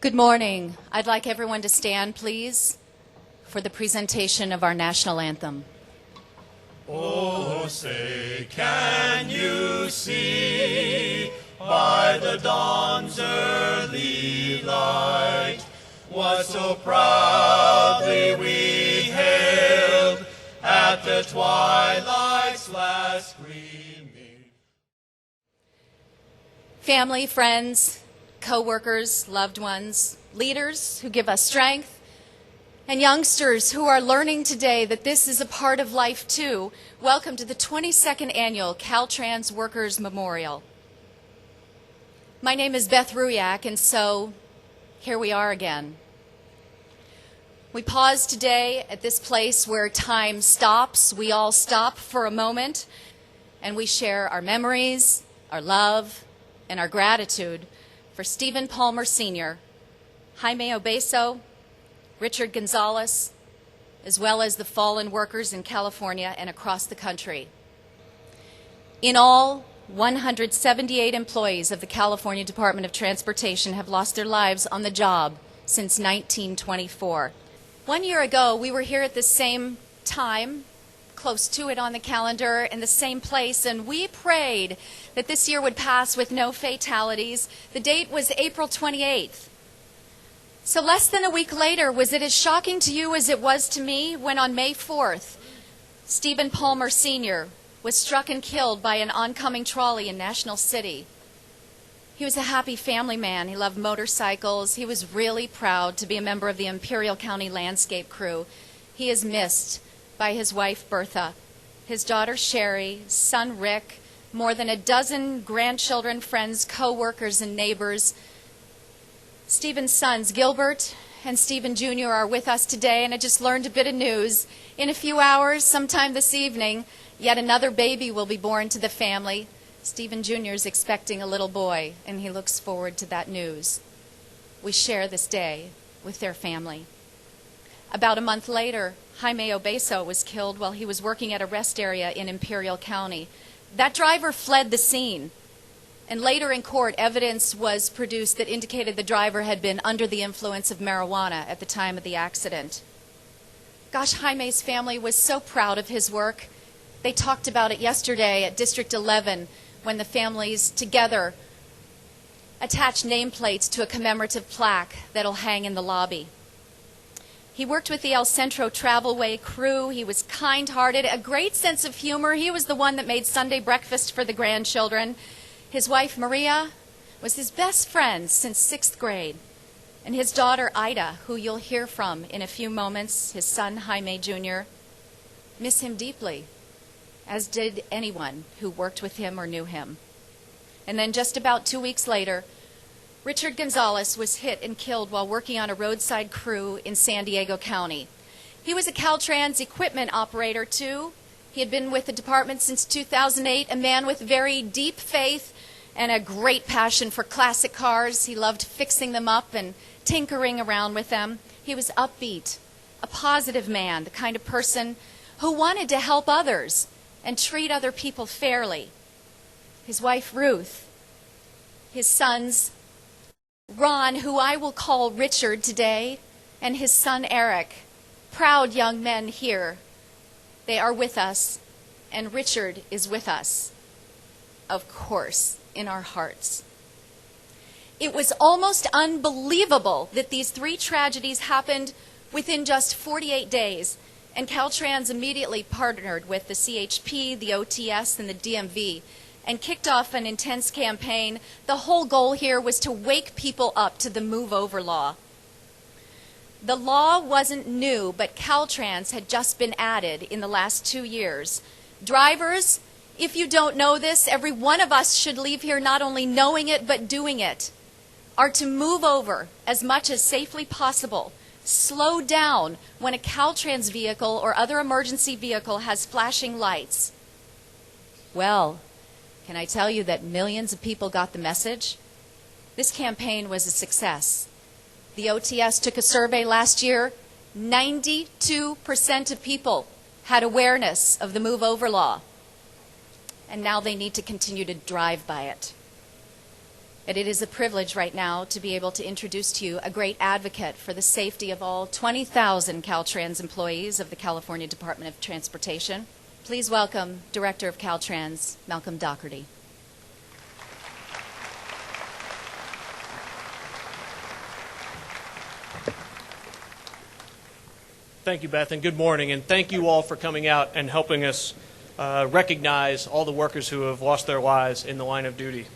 Good morning. I'd like everyone to stand, please, for the presentation of our national anthem. Oh, say, can you see by the dawn's early light what so proudly we hailed at the twilight's last gleaming? Family, friends, co-workers, loved ones, leaders who give us strength, and youngsters who are learning today that this is a part of life too, welcome to the 22nd Annual Caltrans Workers Memorial. My name is Beth Ruyak, and so here we are again. We pause today at this place where time stops. We all stop for a moment, and we share our memories, our love, and our gratitude for Stephen Palmer Sr., Jaime Obeso, Richard Gonzalez, as well as the fallen workers in California and across the country. In all, 178 employees of the California Department of Transportation have lost their lives on the job since 1924. 1 year ago, we were here at the same time, close to it on the calendar, in the same place, and we prayed that this year would pass with no fatalities. The date was April 28th. So less than a week later, was it as shocking to you as it was to me when on May 4th, Stephen Palmer Sr. was struck and killed by an oncoming trolley in National City? He was a happy family man. He loved motorcycles. He was really proud to be a member of the Imperial County Landscape Crew. He is missed by his wife, Bertha, his daughter, Sherry, son, Rick, more than a dozen grandchildren, friends, co-workers, and neighbors. Stephen's sons, Gilbert and Stephen Jr., are with us today, and I just learned a bit of news. In a few hours, sometime this evening, yet another baby will be born to the family. Stephen Jr. is expecting a little boy, and he looks forward to that news. We share this day with their family. About a month later, Jaime Obeso was killed while he was working at a rest area in Imperial County. That driver fled the scene, and later in court, evidence was produced that indicated the driver had been under the influence of marijuana at the time of the accident. Gosh, Jaime's family was so proud of his work. They talked about it yesterday at District 11 when the families together attached nameplates to a commemorative plaque that'll hang in the lobby. He worked with the El Centro Travelway crew. He was kind-hearted, a great sense of humor. He was the one that made Sunday breakfast for the grandchildren. His wife, Maria, was his best friend since 6th grade. And his daughter, Ida, who you'll hear from in a few moments, his son, Jaime Jr., miss him deeply, as did anyone who worked with him or knew him. And then just about 2 weeks later, Richard Gonzalez was hit and killed while working on a roadside crew in San Diego County. He was a Caltrans equipment operator, too. He had been with the department since 2008, a man with very deep faith and a great passion for classic cars. He loved fixing them up and tinkering around with them. He was upbeat, a positive man, the kind of person who wanted to help others and treat other people fairly. His wife, Ruth, his sons, Ron, who I will call Richard today, and his son Eric, proud young men here. They are with us, and Richard is with us, of course, in our hearts. It was almost unbelievable that these three tragedies happened within just 48 days, and Caltrans immediately partnered with the CHP, the OTS, and the DMV, and kicked off an intense campaign. The whole goal here was to wake people up to the Move Over law. The law wasn't new, but Caltrans had just been added in the last 2 years. Drivers, if you don't know this, every one of us should leave here not only knowing it, but doing it, are to move over as much as safely possible. Slow down when a Caltrans vehicle or other emergency vehicle has flashing lights. Well, can I tell you that millions of people got the message? This campaign was a success. The OTS took a survey last year. 92% of people had awareness of the Move Over law. And now they need to continue to drive by it. And it is a privilege right now to be able to introduce to you a great advocate for the safety of all 20,000 Caltrans employees of the California Department of Transportation. Please welcome Director of Caltrans, Malcolm Dougherty. Thank you, Beth, and good morning, and thank you all for coming out and helping us recognize all the workers who have lost their lives in the line of duty.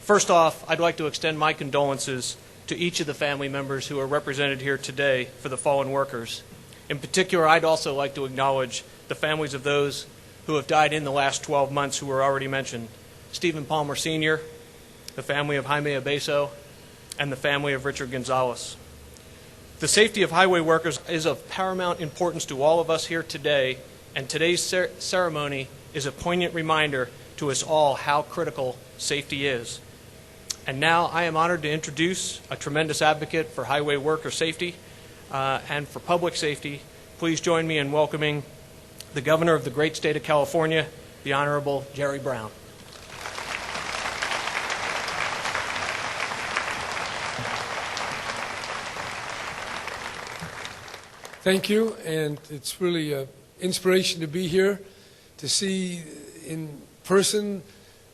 First off, I'd like to extend my condolences to each of the family members who are represented here today for the fallen workers. In particular, I'd also like to acknowledge the families of those who have died in the last 12 months who were already mentioned. Stephen Palmer Sr., the family of Jaime Abeso, and the family of Richard Gonzalez. The safety of highway workers is of paramount importance to all of us here today, and today's ceremony is a poignant reminder to us all how critical safety is. And now I am honored to introduce a tremendous advocate for highway worker safety and for public safety. Please join me in welcoming the Governor of the great state of California, the Honorable Jerry Brown. Thank you, and it's really an inspiration to be here, to see in person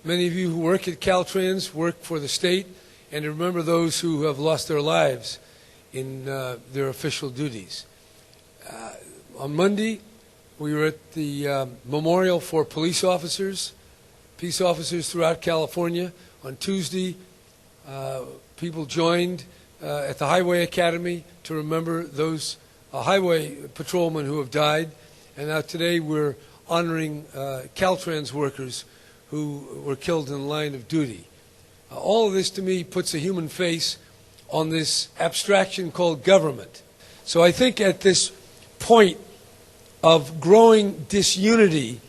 many of you who work at Caltrans, work for the state, and to remember those who have lost their lives in their official duties. On Monday, we were at the memorial for peace officers throughout California. On Tuesday, people joined at the Highway Academy to remember those highway patrolmen who have died. And now today we're honoring Caltrans workers who were killed in the line of duty. All of this to me puts a human face on this abstraction called government. So I think at this point of growing disunity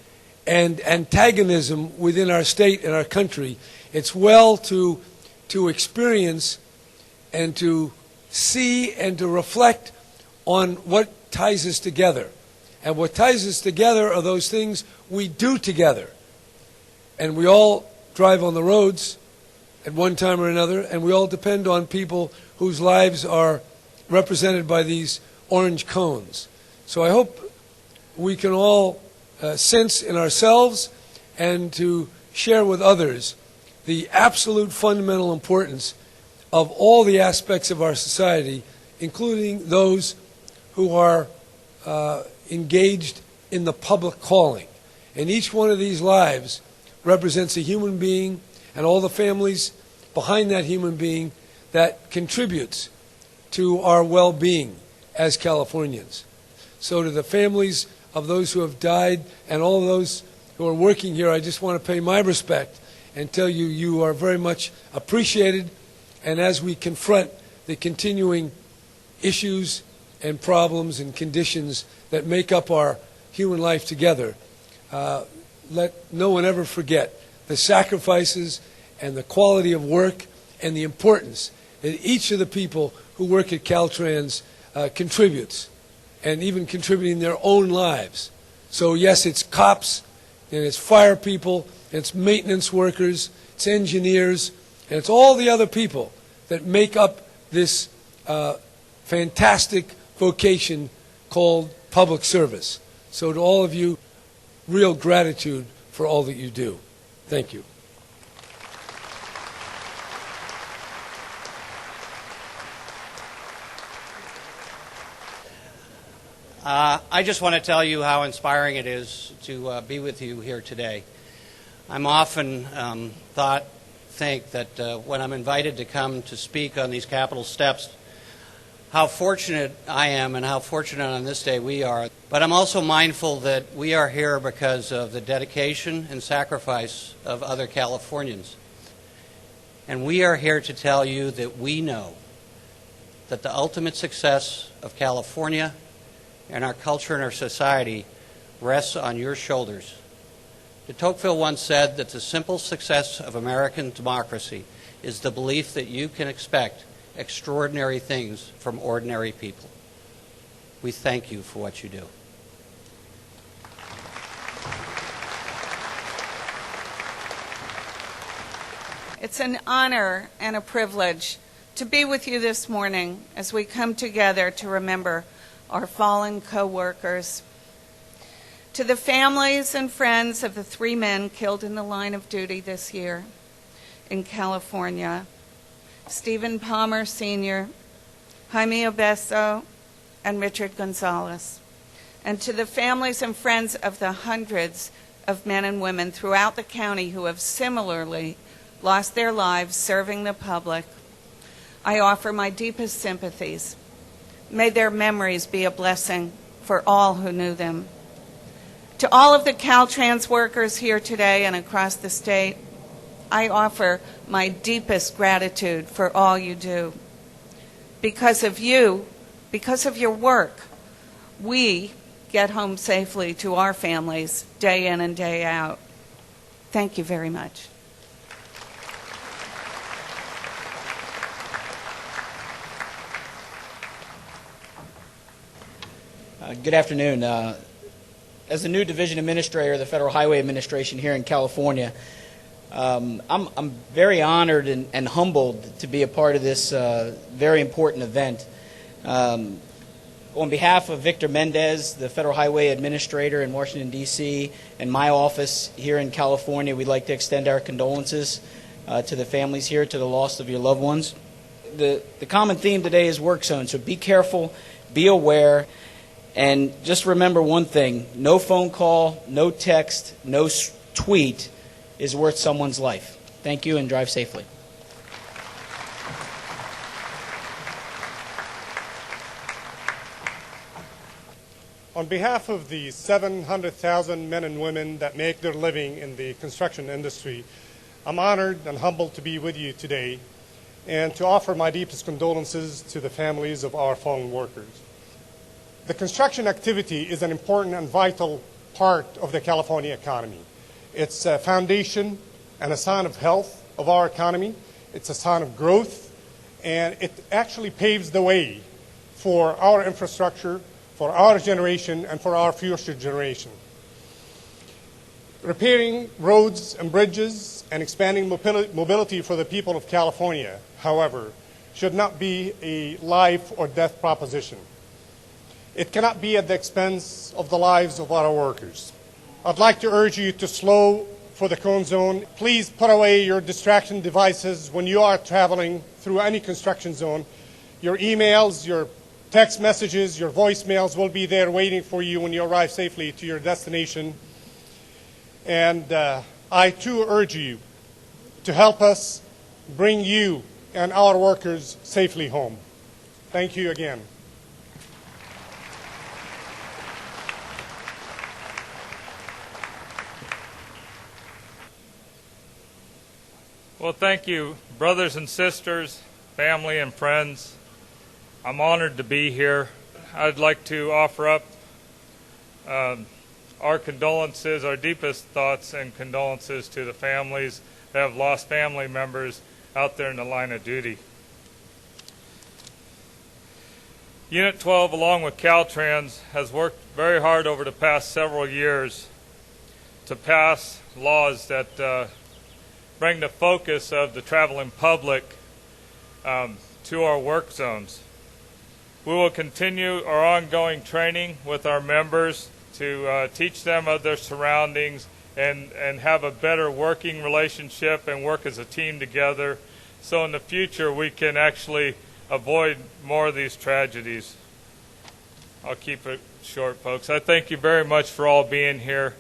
and antagonism within our state and our country, it's well to experience and to see and to reflect on what ties us together. And what ties us together are those things we do together. And we all drive on the roads at one time or another, and we all depend on people whose lives are represented by these orange cones. So I hope we can all sense in ourselves and to share with others the absolute fundamental importance of all the aspects of our society, including those who are engaged in the public calling. And each one of these lives represents a human being and all the families behind that human being that contributes to our well-being as Californians. So to the families of those who have died and all those who are working here, I just want to pay my respect and tell you you are very much appreciated. And as we confront the continuing issues and problems and conditions that make up our human life together, let no one ever forget the sacrifices and the quality of work and the importance that each of the people who work at Caltrans contributes, and even contributing their own lives. So yes, it's cops, and it's fire people, and it's maintenance workers, it's engineers, and it's all the other people that make up this fantastic vocation called public service. So to all of you, real gratitude for all that you do. Thank you. I just want to tell you how inspiring it is to be with you here today. I'm often think that when I'm invited to come to speak on these Capitol steps, how fortunate I am and how fortunate on this day we are. But I'm also mindful that we are here because of the dedication and sacrifice of other Californians. And we are here to tell you that we know that the ultimate success of California and our culture and our society rests on your shoulders. De Tocqueville once said that the simple success of American democracy is the belief that you can expect extraordinary things from ordinary people. We thank you for what you do. It's an honor and a privilege to be with you this morning as we come together to remember our fallen co-workers. To the families and friends of the 3 men killed in the line of duty this year in California, Stephen Palmer Sr., Jaime Obeso, and Richard Gonzalez. And to the families and friends of the hundreds of men and women throughout the county who have similarly lost their lives serving the public, I offer my deepest sympathies. May their memories be a blessing for all who knew them. To all of the Caltrans workers here today and across the state, I offer my deepest gratitude for all you do. Because of you, because of your work, we get home safely to our families day in and day out. Thank you very much. Good afternoon. As the new division administrator of the Federal Highway Administration here in California, I'm very honored and humbled to be a part of this very important event. On behalf of Victor Mendez, the Federal Highway Administrator in Washington, D.C., and my office here in California, we'd like to extend our condolences to the families here, to the loss of your loved ones. The common theme today is work zone, so be careful, be aware, and just remember one thing: no phone call, no text, no tweet is worth someone's life. Thank you, and drive safely. On behalf of the 700,000 men and women that make their living in the construction industry, I'm honored and humbled to be with you today and to offer my deepest condolences to the families of our fallen workers. The construction activity is an important and vital part of the California economy. It's a foundation and a sign of health of our economy. It's a sign of growth, and it actually paves the way for our infrastructure, for our generation, and for our future generation. Repairing roads and bridges and expanding mobility for the people of California, however, should not be a life or death proposition. It cannot be at the expense of the lives of our workers. I'd like to urge you to slow for the cone zone. Please put away your distraction devices when you are traveling through any construction zone. Your emails, your text messages, your voicemails will be there waiting for you when you arrive safely to your destination. And I too urge you to help us bring you and our workers safely home. Thank you again. Well, thank you, brothers and sisters, family and friends. I'm honored to be here. I'd like to offer up our condolences, our deepest thoughts and condolences to the families that have lost family members out there in the line of duty. Unit 12, along with Caltrans, has worked very hard over the past several years to pass laws that bring the focus of the traveling public to our work zones. We will continue our ongoing training with our members to teach them of their surroundings and have a better working relationship and work as a team together, so in the future we can actually avoid more of these tragedies. I'll keep it short, folks. I thank you very much for all being here.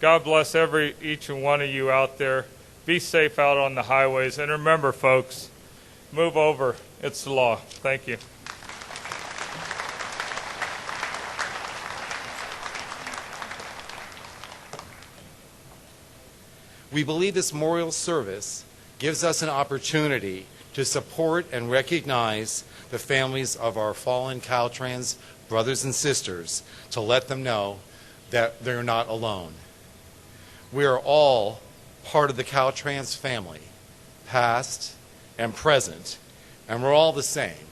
God bless each and one of you out there. Be safe out on the highways. And remember, folks, move over. It's the law. Thank you. We believe this memorial service gives us an opportunity to support and recognize the families of our fallen Caltrans brothers and sisters, to let them know that they're not alone. We are all part of the Caltrans family, past and present, and we're all the same.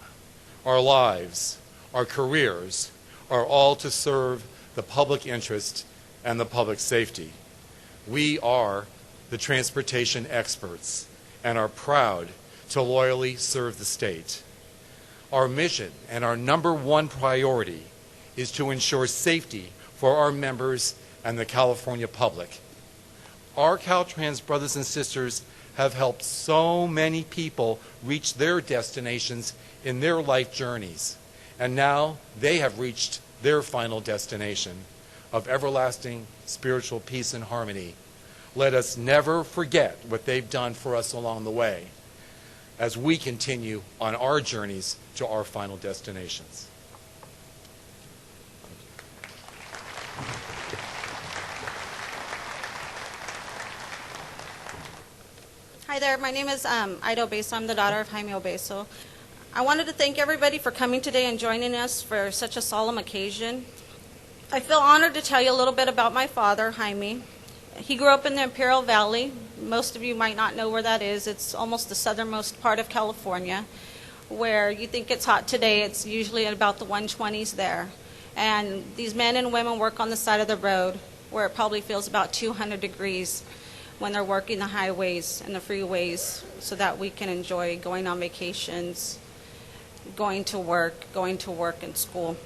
Our lives, our careers, are all to serve the public interest and the public safety. We are the transportation experts, and are proud to loyally serve the state. Our mission and our number one priority is to ensure safety for our members and the California public. Our Caltrans brothers and sisters have helped so many people reach their destinations in their life journeys, and now they have reached their final destination of everlasting spiritual peace and harmony. Let us never forget what they've done for us along the way as we continue on our journeys to our final destinations. Hi there, my name is Ida Obeso. I'm the daughter of Jaime Obeso. I wanted to thank everybody for coming today and joining us for such a solemn occasion. I feel honored to tell you a little bit about my father, Jaime. He grew up in the Imperial Valley. Most of you might not know where that is. It's almost the southernmost part of California, where you think it's hot today. It's usually at about the 120s there. And these men and women work on the side of the road where it probably feels about 200 degrees when they're working the highways and the freeways so that we can enjoy going on vacations, going to work and school.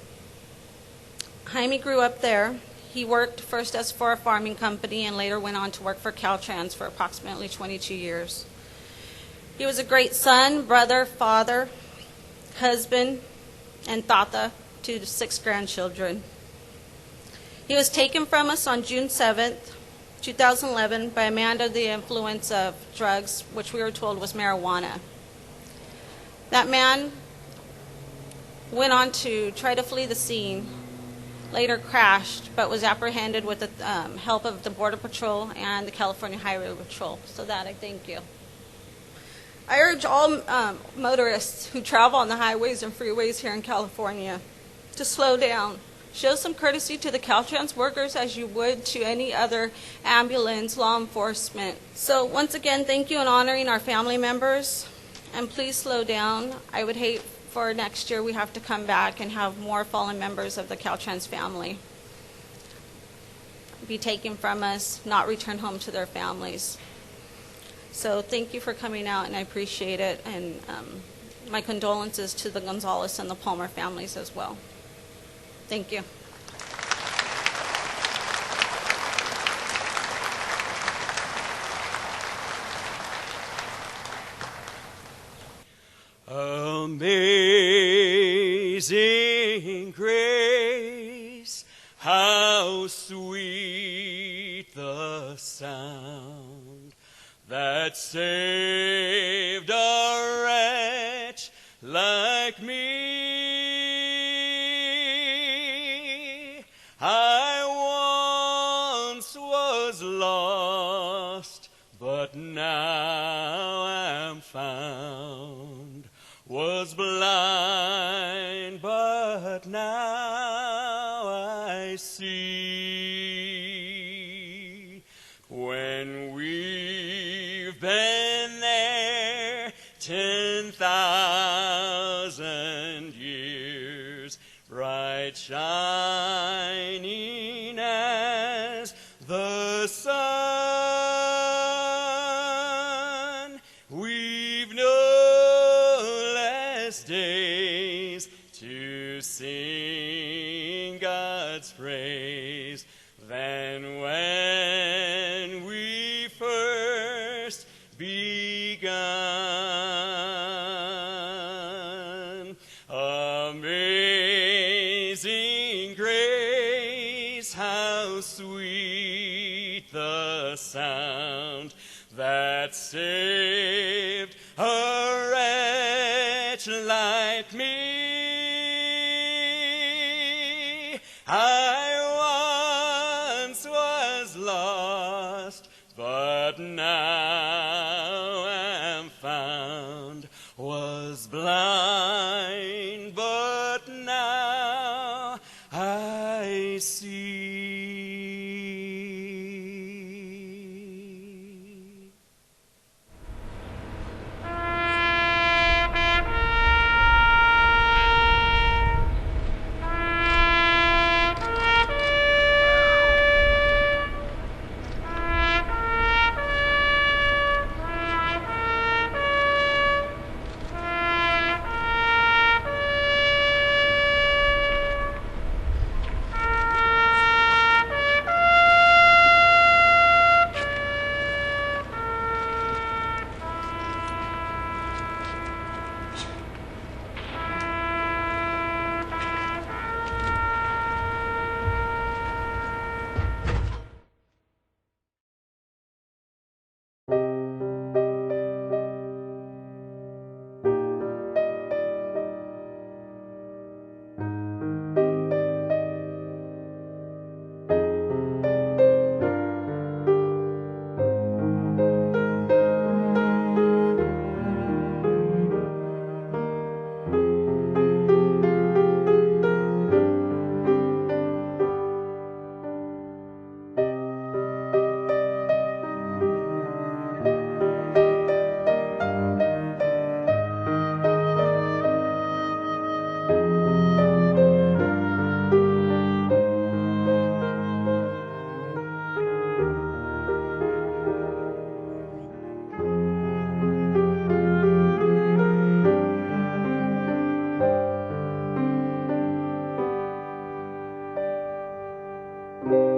Jaime grew up there. He worked first as for a farming company and later went on to work for Caltrans for approximately 22 years. He was a great son, brother, father, husband, and tata to 6 grandchildren. He was taken from us on June 7th, 2011 by a man under the influence of drugs, which we were told was marijuana. That man went on to try to flee the scene, later crashed, but was apprehended with the help of the Border Patrol and the California Highway Patrol. So that I thank you. I urge all motorists who travel on the highways and freeways here in California to slow down. Show some courtesy to the Caltrans workers as you would to any other ambulance, law enforcement. So once again, thank you in honoring our family members. And please slow down. I would hate for next year we have to come back and have more fallen members of the Caltrans family be taken from us, not return home to their families. So thank you for coming out, and I appreciate it. And my condolences to the Gonzalez and the Palmer families as well. Thank you. Amazing grace, how sweet the sound that saved a wretch like me. I once was lost, but now am found, was blind, but now I see. When we've been there 10,000 years, bright shining as the sun, we've no less days to sing God's praise than when we first begun. Amazing grace, how sweet the sound that saved a wretch like me. I once was lost, but now am found, was blind, but now I see. you.